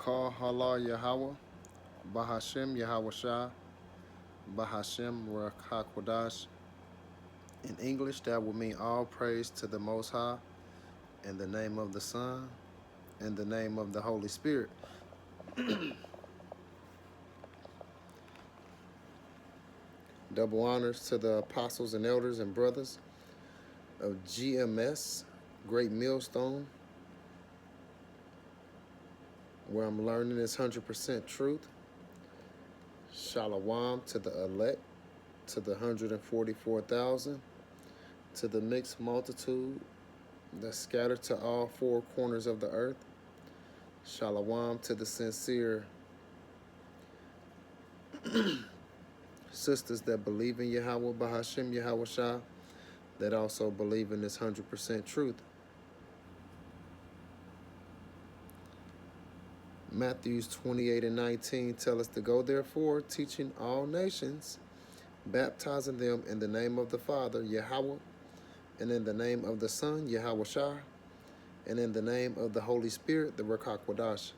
Call Hala Yahweh, Bahashem Yahweh Shah, Bahashem Rakakwadash. In English, that would mean all praise to the Most High, in the name of the Son, in the name of the Holy Spirit. Double honors to the apostles and elders and brothers of GMS, Great Millstone, where I'm learning this 100% truth. Shalom to the elect, to the 144,000, to the mixed multitude that's scattered to all four corners of the earth. Shalom to the sincere sisters that believe in Yahweh Bahashem Yahweh Shah, that also believe in this 100% truth. Matthews 28:19 tell us to go therefore, teaching all nations, baptizing them in the name of the Father, Yahweh, and in the name of the Son, Yahweh Shah, and in the name of the Holy Spirit, the Rakakwadash.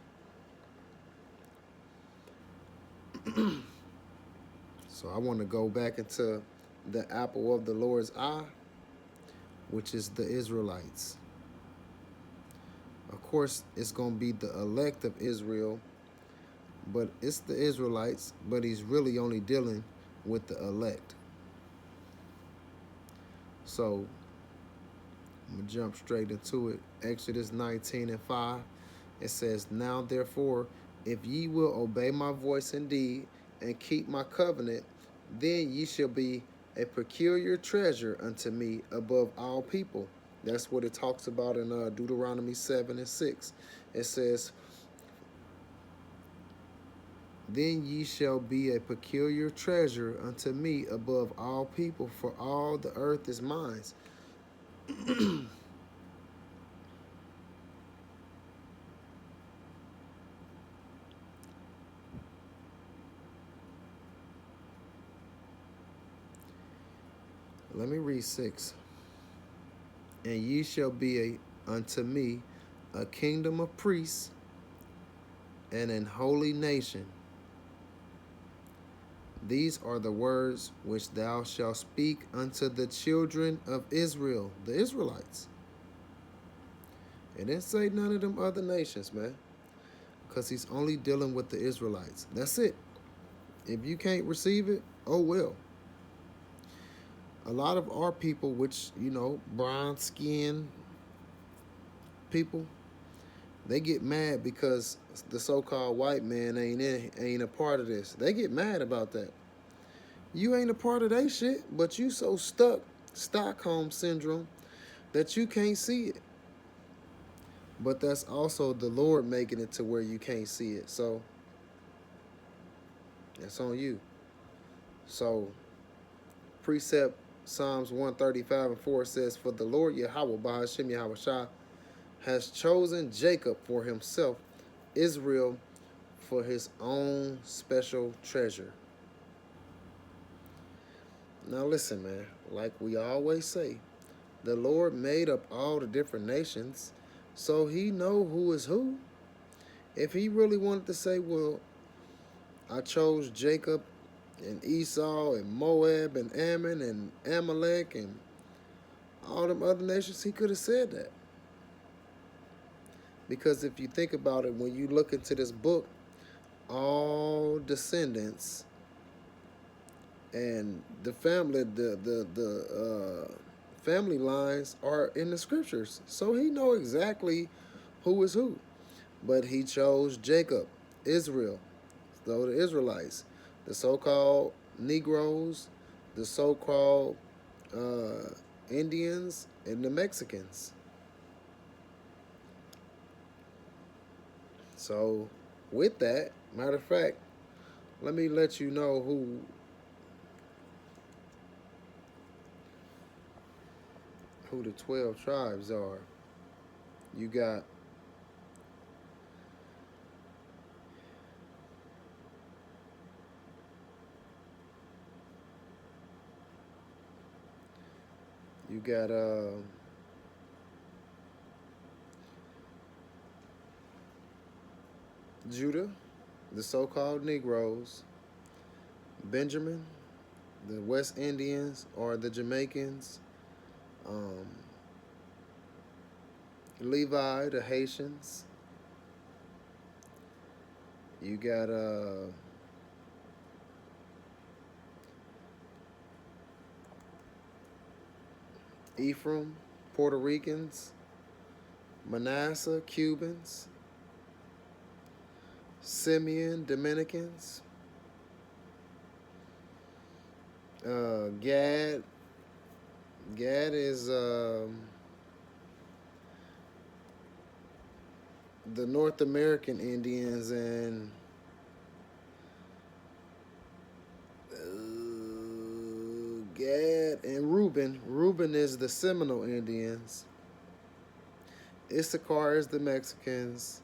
So I want to go back into the apple of the Lord's eye, which is the Israelites. Of course, it's going to be the elect of Israel, but it's the Israelites, but he's really only dealing with the elect. So I'm going to jump straight into it. Exodus 19:5, it says, Now therefore, if ye will obey my voice indeed, and keep my covenant, then ye shall be a peculiar treasure unto me above all people. That's what it talks about in Deuteronomy 7:6. It says, Then ye shall be a peculiar treasure unto me above all people, for all the earth is mine. Let me read 6. And ye shall be unto me a kingdom of priests and an holy nation. These are the words which thou shalt speak unto the children of Israel, the Israelites. It didn't say none of them other nations, man, because he's only dealing with the Israelites. That's it. If you can't receive it, oh well. A lot of our people, which, brown skin people, they get mad because the so-called white man ain't a part of this. They get mad about that. You ain't a part of that shit, but you so stuck, Stockholm syndrome, that you can't see it. But that's also the Lord making it to where you can't see it. So that's on you. So precept Psalms 135:4 says, For the Lord Yahweh, Bahashem Yahweh Shah, has chosen Jacob for himself, Israel for his own special treasure. Now listen, man, like we always say, the Lord made up all the different nations, so he know who is who. If he really wanted to say, well, I chose Jacob and Esau and Moab and Ammon and Amalek and all them other nations, he could have said that. Because if you think about it, when you look into this book, all descendants and the family, the family lines are in the scriptures. So he know exactly who is who. But he chose Jacob, Israel, so the Israelites, the so-called Negroes, the so-called Indians, and the Mexicans. So with that, matter of fact, let me let you know who the 12 tribes are. You got you got Judah, the so-called Negroes, Benjamin, the West Indians or the Jamaicans, um, Levi, the Haitians. You got Ephraim, Puerto Ricans, Manasseh, Cubans, Simeon, Dominicans, Gad. Gad is the North American Indians, and Gad and Reuben. Reuben is the Seminole Indians. Issachar is the Mexicans.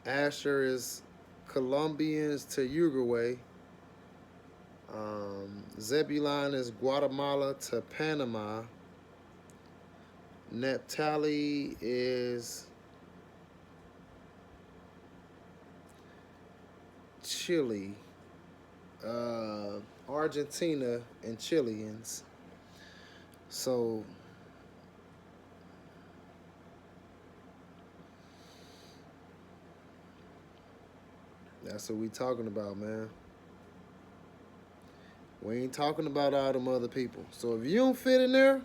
Asher is Colombians to Uruguay. Zebulon is Guatemala to Panama. Naphtali is Chile, Argentina, and Chileans. So that's what we talking about, man. We ain't talking about all them other people. So if you don't fit in there,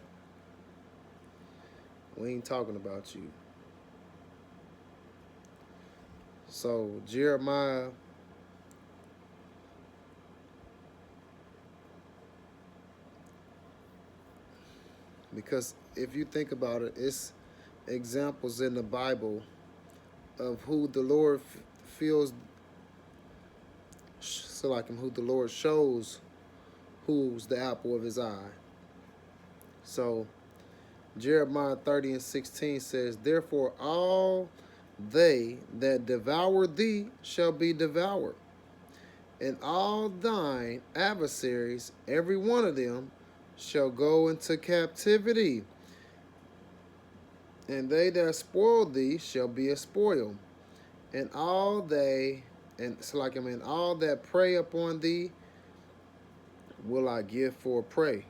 we ain't talking about you. So Jeremiah because if you think about it, it's examples in the Bible of who the Lord feels so like him, who the Lord shows who's the apple of his eye. So Jeremiah 30:16 says, therefore all they that devour thee shall be devoured, and all thine adversaries, every one of them, shall go into captivity, and they that spoil thee shall be a spoil, and all they and so like and all that prey upon thee will I give for prey.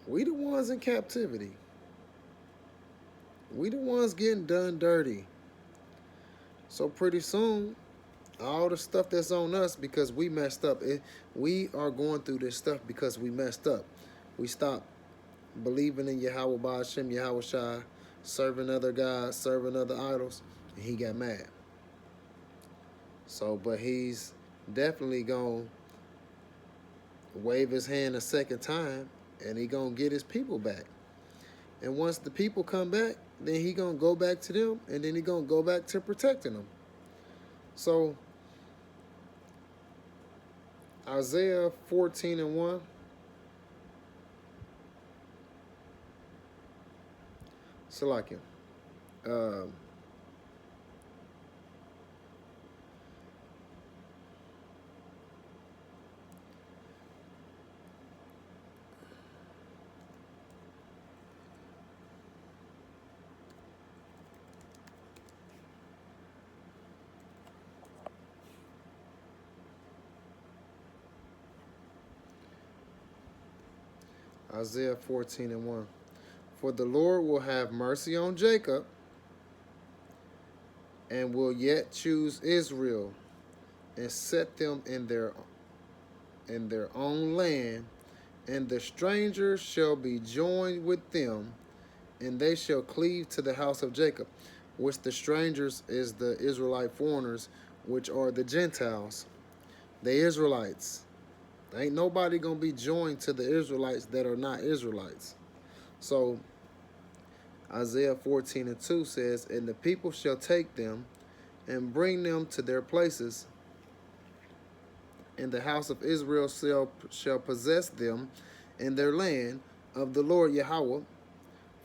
We the ones in captivity. We the ones getting done dirty. So pretty soon, all the stuff that's on us because we messed up. We are going through this stuff because we messed up. We stopped believing in Yahweh Ba'ashem, Yahweh Shai, serving other gods, serving other idols, and he got mad. So, but he's definitely going to wave his hand a second time, and he going to get his people back. And once the people come back, then he going to go back to them, and then he going to go back to protecting them. So, Isaiah 14:1. Salakia. Isaiah 14:1. For the Lord will have mercy on Jacob, and will yet choose Israel, and set them in their own land, and the strangers shall be joined with them, and they shall cleave to the house of Jacob, which the strangers is the Israelite foreigners, which are the Gentiles, the Israelites. Ain't nobody gonna be joined to the Israelites that are not Israelites. So Isaiah 14:2 says, and the people shall take them and bring them to their places, and the house of Israel shall possess them in their land of the Lord Yahweh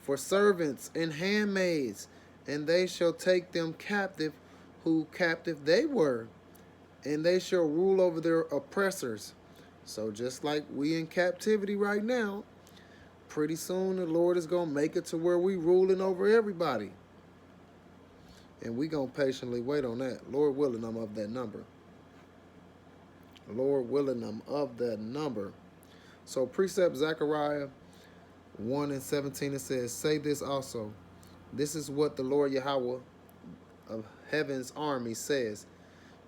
for servants and handmaids, and they shall take them captive who captive they were, and they shall rule over their oppressors. So just like we in captivity right now, pretty soon the Lord is going to make it to where we ruling over everybody. And we going to patiently wait on that. Lord willing, I'm of that number. Lord willing, I'm of that number. So precept Zechariah 1 and 17, it says, say this also. This is what the Lord Yahweh of heaven's army says.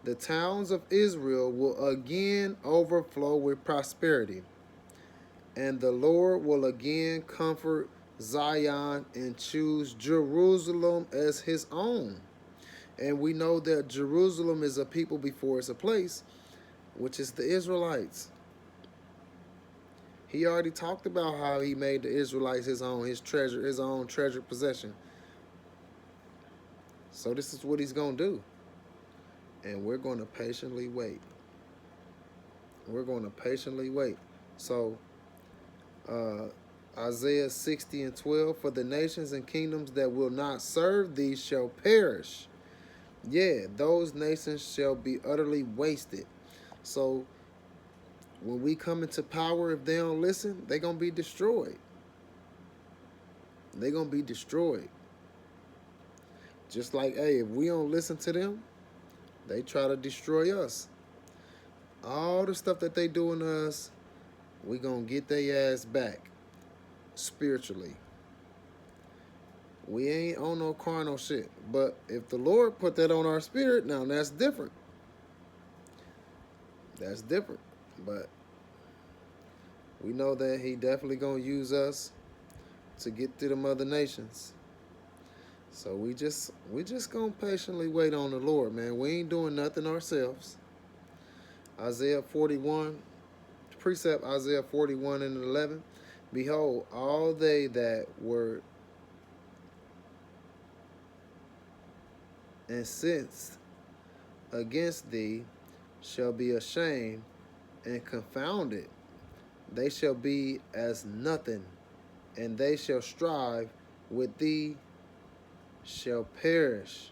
The towns of Israel will again overflow with prosperity, and the Lord will again comfort Zion and choose Jerusalem as his own. And we know that Jerusalem is a people before it's a place, which is the Israelites. He already talked about how he made the Israelites his own, his treasure, his own treasured possession. So this is what he's going to do. And we're going to patiently wait. We're going to patiently wait. So Isaiah 60 and 12, for the nations and kingdoms that will not serve thee shall perish. Yeah, those nations shall be utterly wasted. So when we come into power, if they don't listen, they're going to be destroyed. They're going to be destroyed. Just like, hey, if we don't listen to them, they try to destroy us. All the stuff that they doing to us, we going to get their ass back spiritually. We ain't on no carnal shit. But if the Lord put that on our spirit, now that's different. That's different. But we know that he definitely going to use us to get to them other nations. So we just going to patiently wait on the Lord, man. We ain't doing nothing ourselves. Isaiah 41, precept Isaiah 41 and 11. Behold, all they that were incensed against thee shall be ashamed and confounded. They shall be as nothing, and they shall strive with thee shall perish.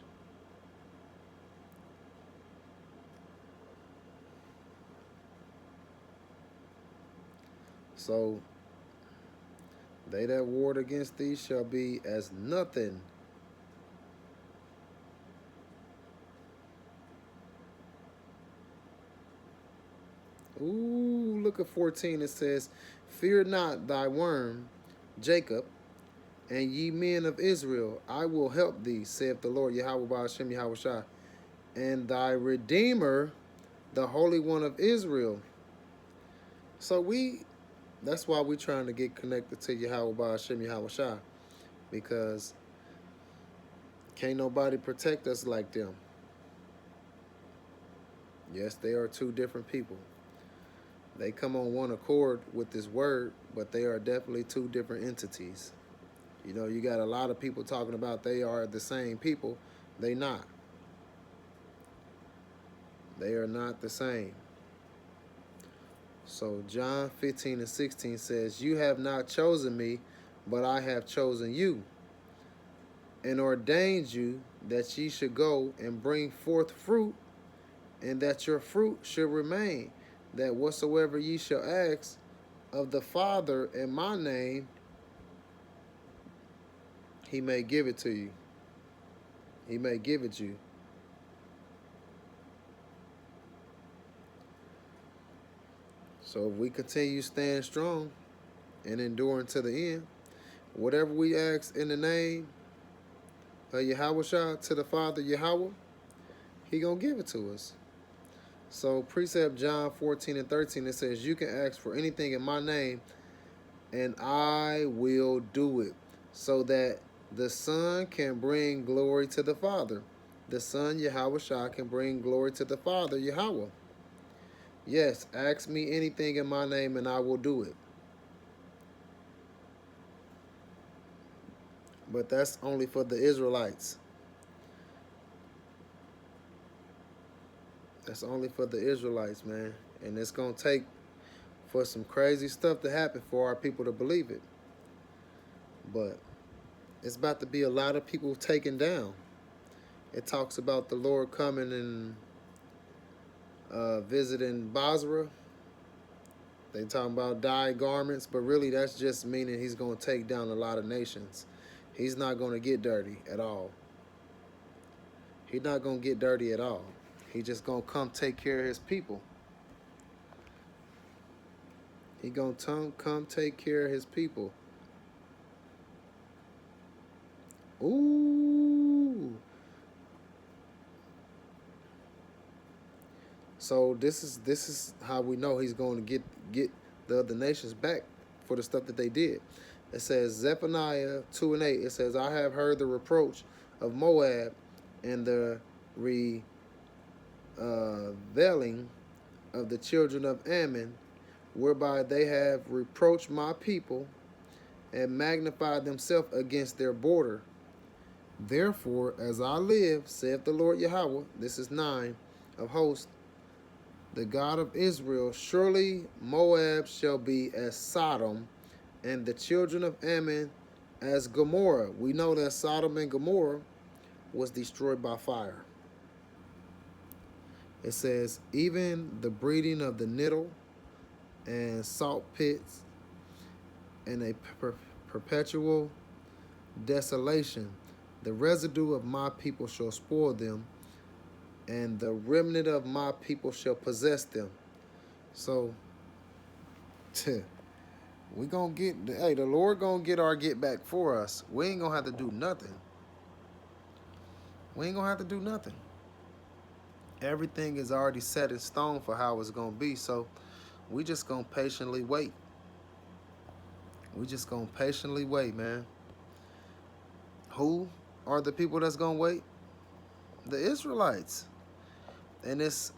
So they that warred against thee shall be as nothing. Ooh, look at 14. It says, fear not thy worm, Jacob, and ye men of Israel, I will help thee, saith the Lord Yahweh Ba'ashem Yahweh Shai, and thy Redeemer, the Holy One of Israel. So that's why we trying to get connected to Yahweh Ba'ashem Yahweh Shai, because can't nobody protect us like them. Yes, they are two different people. They come on one accord with this word, but they are definitely two different entities. You know, you got a lot of people talking about they are the same people. They not. They are not the same. So John 15 and 16 says, you have not chosen me, but I have chosen you, and ordained you that ye should go and bring forth fruit, and that your fruit should remain, that whatsoever ye shall ask of the Father in my name, he may give it to you. He may give it you. So if we continue staying strong and enduring to the end, whatever we ask in the name of Yahweh Shah to the Father Yahweh, he gonna give it to us. So precept John 14 and 13, it says, you can ask for anything in my name, and I will do it, so that the Son can bring glory to the Father. The Son, Yahweh Shah, can bring glory to the Father, Yahweh. Yes, ask me anything in my name, and I will do it. But that's only for the Israelites. That's only for the Israelites, man. And it's going to take for some crazy stuff to happen for our people to believe it. But it's about to be a lot of people taken down. It talks about the Lord coming and visiting Basra. They talking about dyed garments, but really that's just meaning he's going to take down a lot of nations. He's not going to get dirty at all. He's not going to get dirty at all. He just going to come take care of his people. He going to come take care of his people. Ooh. So this is how we know he's going to get the other nations back for the stuff that they did. It says Zephaniah 2:8. It says, I have heard the reproach of Moab and the reveling of the children of Ammon, whereby they have reproached my people and magnified themselves against their border. Therefore, as I live, saith the Lord Yahweh, this is 9 of hosts, the God of Israel, surely Moab shall be as Sodom, and the children of Ammon as Gomorrah. We know that Sodom and Gomorrah was destroyed by fire. It says, even the breeding of the nettle and salt pits and a perpetual desolation, the residue of my people shall spoil them, and the remnant of my people shall possess them. So, we gonna get, hey, the Lord gonna get our get back for us. We ain't gonna have to do nothing. We ain't gonna have to do nothing. Everything is already set in stone for how it's gonna be. So we just gonna patiently wait. We just gonna patiently wait, man. Who are the people that's gonna wait? The Israelites. And it's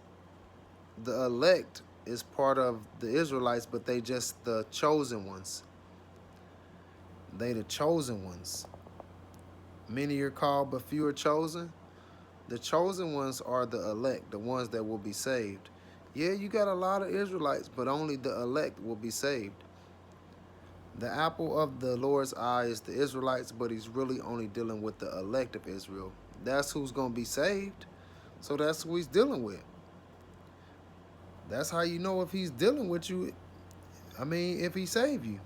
the elect is part of the Israelites, but they just the chosen ones. They the chosen ones. Many are called, but few are chosen. The chosen ones are the elect, the ones that will be saved. Yeah, you got a lot of Israelites, but only the elect will be saved. The apple of the Lord's eye is the Israelites, but he's really only dealing with the elect of Israel. That's who's going to be saved. So that's who he's dealing with. That's how you know if he's dealing with you. I mean, if he saved you.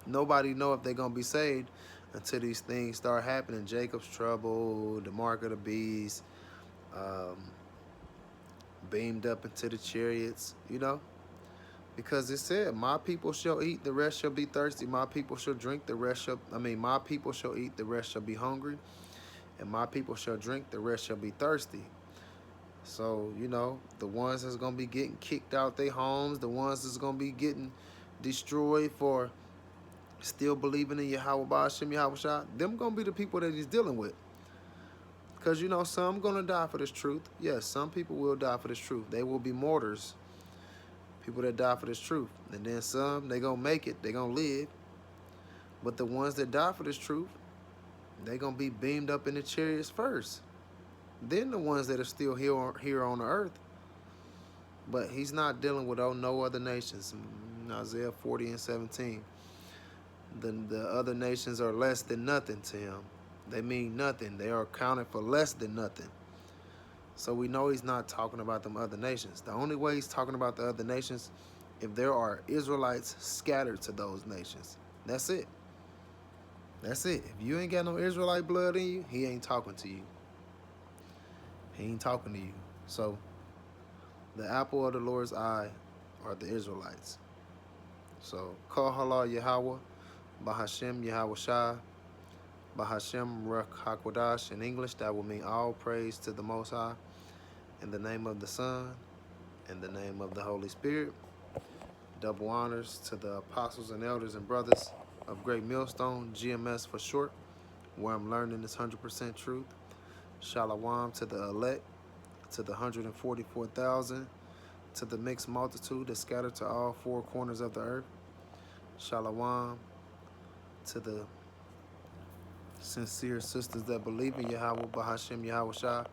Nobody know if they're going to be saved until these things start happening. Jacob's trouble, the mark of the beast, beamed up into the chariots, you know. Because it said, my people shall eat, the rest shall be thirsty. My people shall drink, my people shall eat, the rest shall be hungry. And my people shall drink, the rest shall be thirsty. So, you know, the ones that's going to be getting kicked out their homes, the ones that's going to be getting destroyed for still believing in Yahweh Ba'ashem Yahweh Shah, them going to be the people that he's dealing with. Because, you know, some going to die for this truth. Yes, some people will die for this truth. They will be martyrs. People that die for this truth. And then some, they going to make it. They going to live. But the ones that die for this truth, they going to be beamed up in the chariots first. Then the ones that are still here on the earth. But he's not dealing with no other nations. Isaiah 40:17. The other nations are less than nothing to him. They mean nothing. They are accounted for less than nothing. So we know he's not talking about them other nations. The only way he's talking about the other nations, if there are Israelites scattered to those nations. That's it. That's it. If you ain't got no Israelite blood in you, he ain't talking to you. He ain't talking to you. So the apple of the Lord's eye are the Israelites. So Kol Halal Yahweh, Bahashem Yahweh Shah, Bahashem Ruach HaKodash. In English, that will mean all praise to the Most High. In the name of the Son, in the name of the Holy Spirit. Double honors to the apostles and elders and brothers of Great Millstone, GMS for short, where I'm learning this 100% truth. Shalom to the elect, to the 144,000, to the mixed multitude that scattered to all four corners of the earth. Shalom to the sincere sisters that believe in Yahweh Bahashem Yahweh Shah,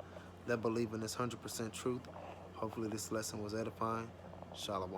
that believe in this 100% truth. Hopefully this lesson was edifying. Shalom.